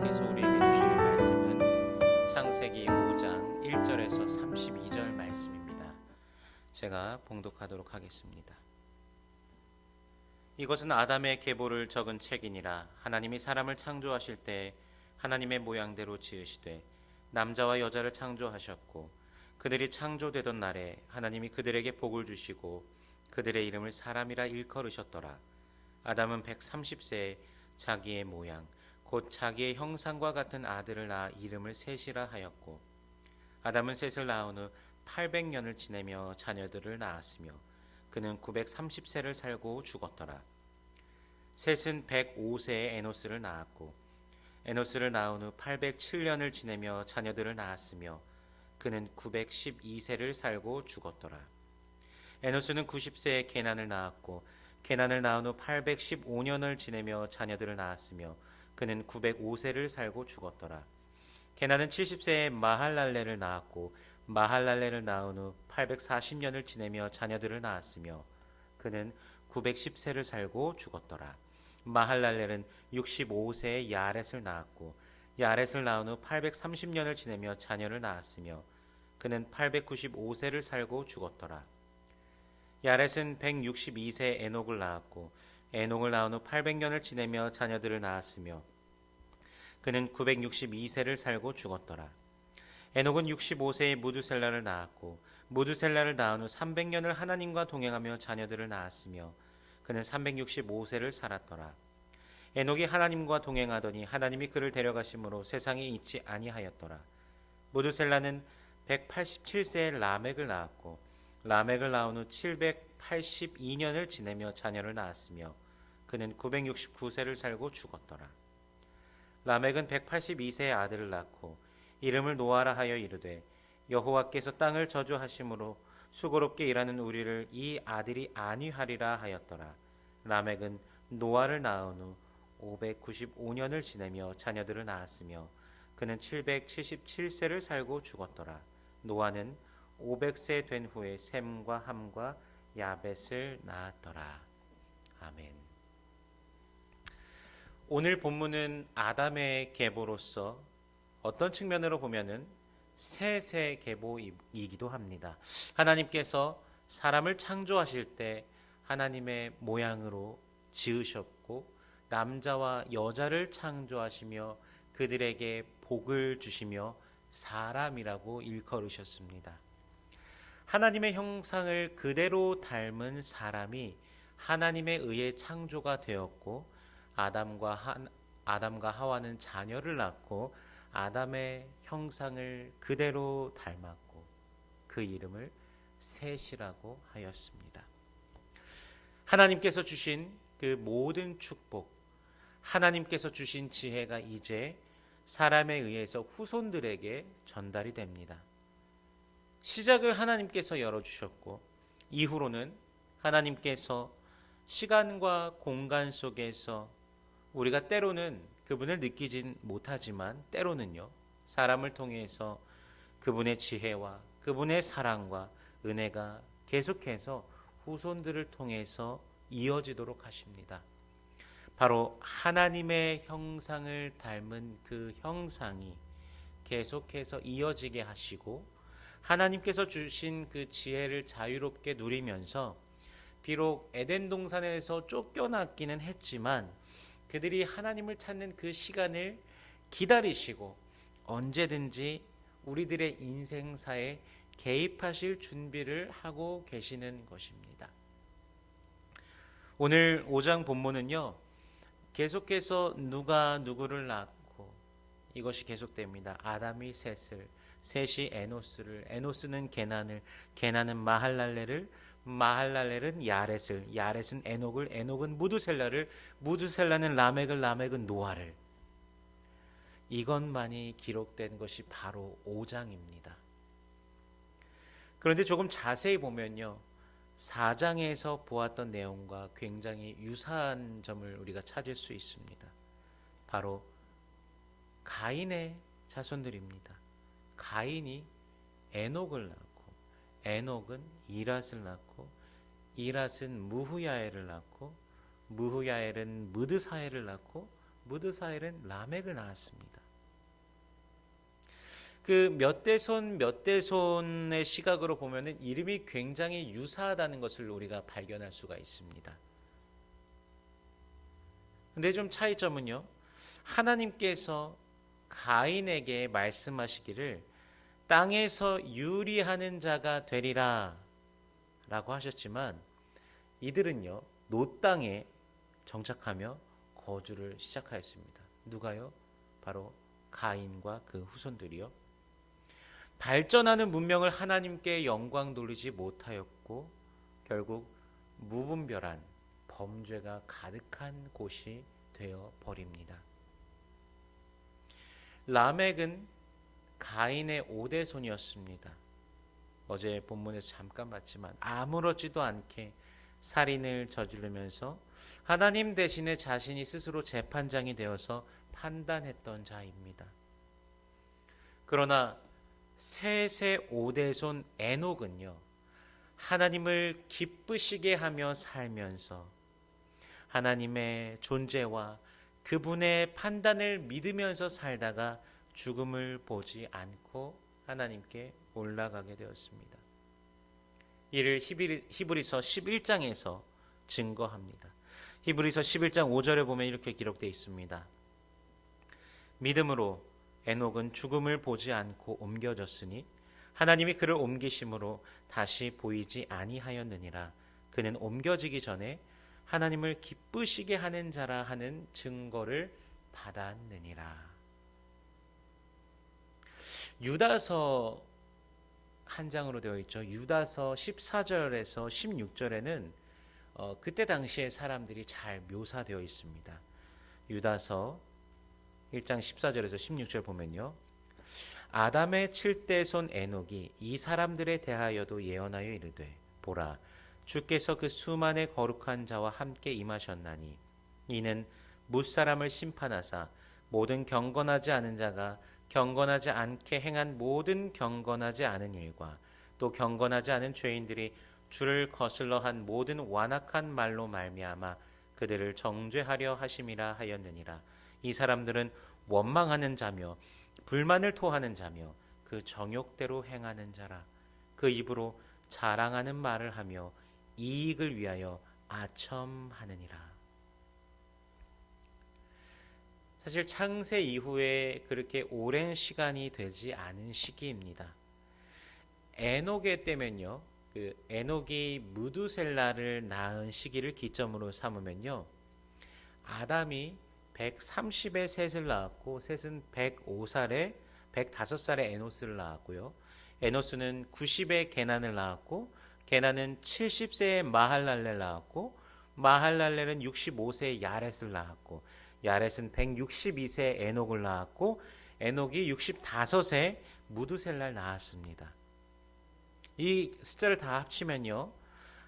하나님께서 우리에게 주시는 말씀은 창세기 5장 1절에서 32절 말씀입니다. 제가 봉독하도록 하겠습니다. 이것은 아담의 계보를 적은 책이니라. 하나님이 사람을 창조하실 때 하나님의 모양대로 지으시되 남자와 여자를 창조하셨고 그들이 창조되던 날에 하나님이 그들에게 복을 주시고 그들의 이름을 사람이라 일컬으셨더라. 아담은 130세에 자기의 모양 곧 자기의 형상과 같은 아들을 낳아 이름을 셋이라 하였고 아담은 셋을 낳은 후 800년을 지내며 자녀들을 낳았으며 그는 930세를 살고 죽었더라. 셋은 105세에 에노스를 낳았고 에노스를 낳은 후 807년을 지내며 자녀들을 낳았으며 그는 912세를 살고 죽었더라. 에노스는 90세에 게난을 낳았고 게난을 낳은 후 815년을 지내며 자녀들을 낳았으며 그는 905세를 살고 죽었더라. 게난은 70세에 마할랄레를 낳았고 마할랄레를 낳은 후 840년을 지내며 자녀들을 낳았으며 그는 910세를 살고 죽었더라. 마할랄렐은 65세에 야렛을 낳았고 야렛을 낳은 후 830년을 지내며 자녀를 낳았으며 그는 895세를 살고 죽었더라. 야렛은 162세에 에녹을 낳았고 에녹을 낳은 후 800년을 지내며 자녀들을 낳았으며 그는 962세를 살고 죽었더라. 에녹은 65세에 무두셀라를 낳았고 무두셀라를 낳은 후 300년을 하나님과 동행하며 자녀들을 낳았으며 그는 365세를 살았더라. 에녹이 하나님과 동행하더니 하나님이 그를 데려가심으로 세상에 있지 아니하였더라. 무두셀라는 187세에 라멕을 낳았고 라멕을 낳은 후 782년을 지내며 자녀를 낳았으며 그는 969세를 살고 죽었더라. 라멕은 182세의 아들을 낳고 이름을 노아라 하여 이르되 여호와께서 땅을 저주하심으로 수고롭게 일하는 우리를 이 아들이 안위하리라 하였더라. 라멕은 노아를 낳은 후 595년을 지내며 자녀들을 낳았으며 그는 777세를 살고 죽었더라. 노아는 500세 된 후에 셈과 함과 야벳을 낳았더라. 아멘. 오늘 본문은 아담의 계보로서 어떤 측면으로 보면은 셋의 계보이기도 합니다. 하나님께서 사람을 창조하실 때 하나님의 모양으로 지으셨고 남자와 여자를 창조하시며 그들에게 복을 주시며 사람이라고 일컬으셨습니다. 하나님의 형상을 그대로 닮은 사람이 하나님에 의해 창조가 되었고 아담과 하와는 자녀를 낳고 아담의 형상을 그대로 닮았고 그 이름을 셋이라고 하였습니다. 하나님께서 주신 그 모든 축복, 하나님께서 주신 지혜가 이제 사람에 의해서 후손들에게 전달이 됩니다. 시작을 하나님께서 열어주셨고 이후로는 하나님께서 시간과 공간 속에서 우리가 때로는 그분을 느끼진 못하지만 때로는요 사람을 통해서 그분의 지혜와 그분의 사랑과 은혜가 계속해서 후손들을 통해서 이어지도록 하십니다. 바로 하나님의 형상을 닮은 그 형상이 계속해서 이어지게 하시고 하나님께서 주신 그 지혜를 자유롭게 누리면서 비록 에덴 동산에서 쫓겨났기는 했지만 그들이 하나님을 찾는 그 시간을 기다리시고 언제든지 우리들의 인생사에 개입하실 준비를 하고 계시는 것입니다. 오늘 5장 본문은요 계속해서 누가 누구를 낳고 이것이 계속됩니다. 아담이 셋을, 셋이 에노스를, 에노스는 게난을, 게난은 마할랄레를, 마할랄렐은 야렛을, 야렛은 에녹을, 에녹은 무두셀라를, 무두셀라는 라멕을, 라멕은 노아를. 이것만이 기록된 것이 바로 5장입니다. 그런데 조금 자세히 보면요 4장에서 보았던 내용과 굉장히 유사한 점을 우리가 찾을 수 있습니다. 바로 가인의 자손들입니다. 가인이 에녹을 낳고 에녹은 이랏을 낳고 이랏은 무후야엘을 낳고 무후야엘은 무드사엘을 낳고 무드사엘은 라멕을 낳았습니다. 그 몇 대손 몇 대손의 시각으로 보면은 이름이 굉장히 유사하다는 것을 우리가 발견할 수가 있습니다. 근데 좀 차이점은요. 하나님께서 가인에게 말씀하시기를 땅에서 유리하는 자가 되리라 라고 하셨지만 이들은요. 노 땅에 정착하며 거주를 시작하였습니다. 누가요? 바로 가인과 그 후손들이요. 발전하는 문명을 하나님께 영광 돌리지 못하였고 결국 무분별한 범죄가 가득한 곳이 되어 버립니다. 라멕은 가인의 5대손이었습니다. 어제 본문에서 잠깐 봤지만 아무렇지도 않게 살인을 저지르면서 하나님 대신에 자신이 스스로 재판장이 되어서 판단했던 자입니다. 그러나 셋의 5대손 에녹은요. 하나님을 기쁘시게 하며 살면서 하나님의 존재와 그분의 판단을 믿으면서 살다가 죽음을 보지 않고 하나님께 올라가게 되었습니다. 이를 히브리서 11장에서 증거합니다. 히브리서 11장 5절에 보면 이렇게 기록되어 있습니다. 믿음으로 에녹은 죽음을 보지 않고 옮겨졌으니 하나님이 그를 옮기심으로 다시 보이지 아니하였느니라. 그는 옮겨지기 전에 하나님을 기쁘시게 하는 자라 하는 증거를 받았느니라. 유다서 한 장으로 되어 있죠. 유다서 14절에서 16절에는 그때 당시의 사람들이 잘 묘사되어 있습니다. 유다서 1장 14절에서 16절 보면요. 아담의 7대손 에녹이 이 사람들에 대하여도 예언하여 이르되 보라 주께서 그 수만의 거룩한 자와 함께 임하셨나니 이는 뭇사람을 심판하사 모든 경건하지 않은 자가 경건하지 않게 행한 모든 경건하지 않은 일과 또 경건하지 않은 죄인들이 주를 거슬러 한 모든 완악한 말로 말미암아 그들을 정죄하려 하심이라 하였느니라. 이 사람들은 원망하는 자며 불만을 토하는 자며 그 정욕대로 행하는 자라. 그 입으로 자랑하는 말을 하며 이익을 위하여 아첨하느니라. 사실 창세 이후에 그렇게 오랜 시간이 되지 않은 시기입니다. 에녹의 때면요, 그 에녹이 무두셀라를 낳은 시기를 기점으로 삼으면요, 아담이 130에 셋을 낳았고 셋은 105살에 105살에 에노스를 낳았고요. 에노스는 90에 게난을 낳았고 게난은 70세에 마할랄레를 낳았고 마할랄레는 65세에 야렛을 낳았고 야렛은 162세에 에녹을 낳았고 에녹이 65세 무두셀라를 낳았습니다. 이 숫자를 다 합치면요.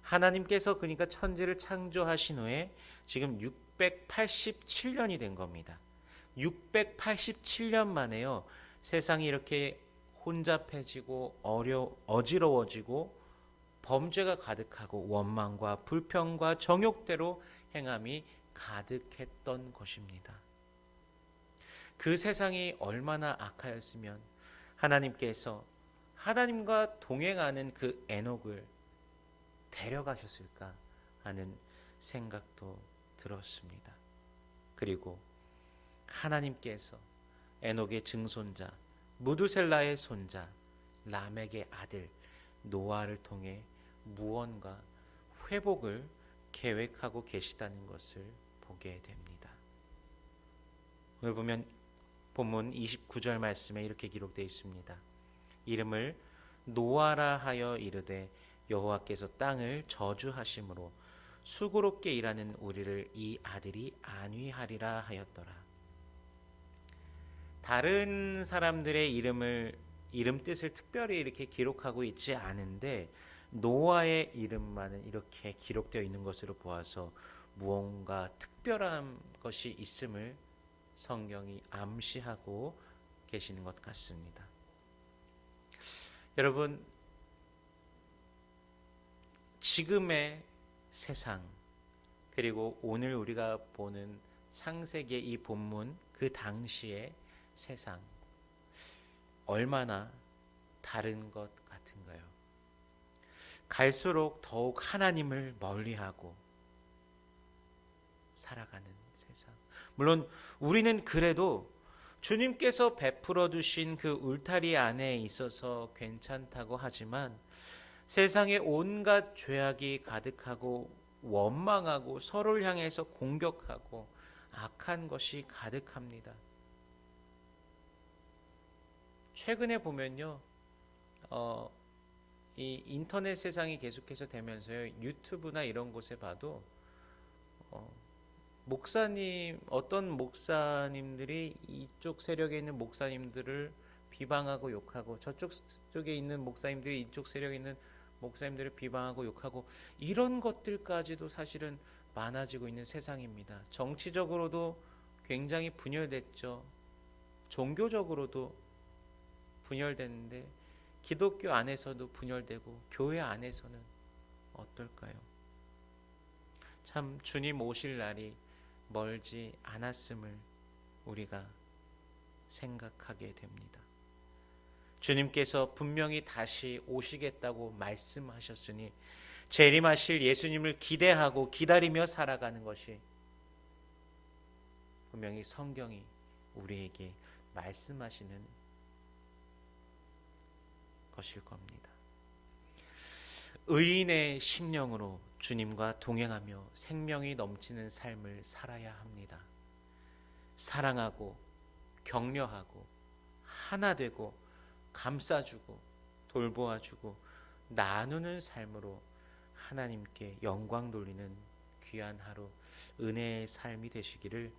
하나님께서 그러니까 천지를 창조하신 후에 지금 687년이 된 겁니다. 687년 만에요. 세상이 이렇게 혼잡해지고 어지러워지고 범죄가 가득하고 원망과 불평과 정욕대로 행함이 가득했던 것입니다. 그 세상이 얼마나 악하였으면 하나님께서 하나님과 동행하는 그 에녹을 데려가셨을까 하는 생각도 들었습니다. 그리고 하나님께서 에녹의 증손자 무두셀라의 손자 라멕의 아들 노아를 통해 무언가 회복을 계획하고 계시다는 것을 보게 됩니다. 오늘 보면 본문 29절 말씀에 이렇게 기록되어 있습니다. 이름을 노아라 하여 이르되 여호와께서 땅을 저주하심으로 수고롭게 일하는 우리를 이 아들이 안위하리라 하였더라. 다른 사람들의 이름 뜻을 특별히 이렇게 기록하고 있지 않은데 노아의 이름만은 이렇게 기록되어 있는 것으로 보아서 무언가 특별한 것이 있음을 성경이 암시하고 계시는 것 같습니다. 여러분, 지금의 세상 그리고 오늘 우리가 보는 창세기의 이 본문 그 당시의 세상 얼마나 다른 것 같은가요? 갈수록 더욱 하나님을 멀리하고 살아가는 세상. 물론 우리는 그래도 주님께서 베풀어 주신 그 울타리 안에 있어서 괜찮다고 하지만 세상에 온갖 죄악이 가득하고 원망하고 서로를 향해서 공격하고 악한 것이 가득합니다. 최근에 보면요, 이 인터넷 세상이 계속해서 되면서요, 유튜브나 이런 곳에 봐도 목사님, 어떤 목사님들이 이쪽 세력에 있는 목사님들을 비방하고 욕하고 저쪽 쪽에 있는 목사님들이 이쪽 세력에 있는 목사님들을 비방하고 욕하고 이런 것들까지도 사실은 많아지고 있는 세상입니다. 정치적으로도 굉장히 분열됐죠. 종교적으로도 분열됐는데 기독교 안에서도 분열되고 교회 안에서는 어떨까요? 참 주님 오실 날이 멀지 않았음을 우리가 생각하게 됩니다. 주님께서 분명히 다시 오시겠다고 말씀하셨으니 재림하실 예수님을 기대하고 기다리며 살아가는 것이 분명히 성경이 우리에게 말씀하시는 것일 겁니다. 의인의 심령으로 주님과 동행하며 생명이 넘치는 삶을 살아야 합니다. 사랑하고 격려하고 하나 되고 감싸주고 돌보아주고 나누는 삶으로 하나님께 영광 돌리는 귀한 하루 은혜의 삶이 되시기를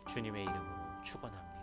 주님의 이름으로 축원합니다.